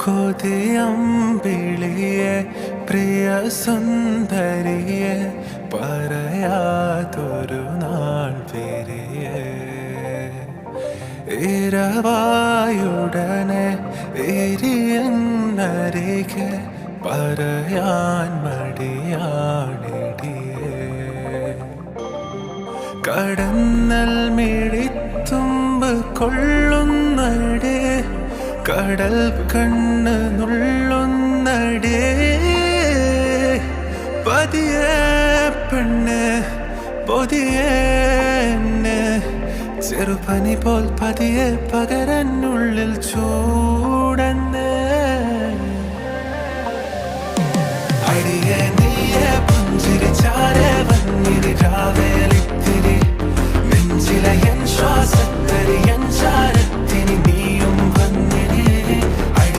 കൊതിയമ്പിളിയെ പ്രിയ സുന്ദരിയെ പറയാതൊരു നാൾ വരിയെ ഇരവായുടനെ എരിയന്നരികെ പറയാൻ മടിയാണിടിയേ കടന്നൽ മിഴിത്തുമ്പ് കൊള്ളുന്നടേ കടൽ കണ്ണ് നുള്ളുന്നടേ പതിയെ പെണ്ണ് പൊതിയെ ചെറുപനി പോൽ പതിയെ പകരനുള്ളിൽ ചൂടന്ന്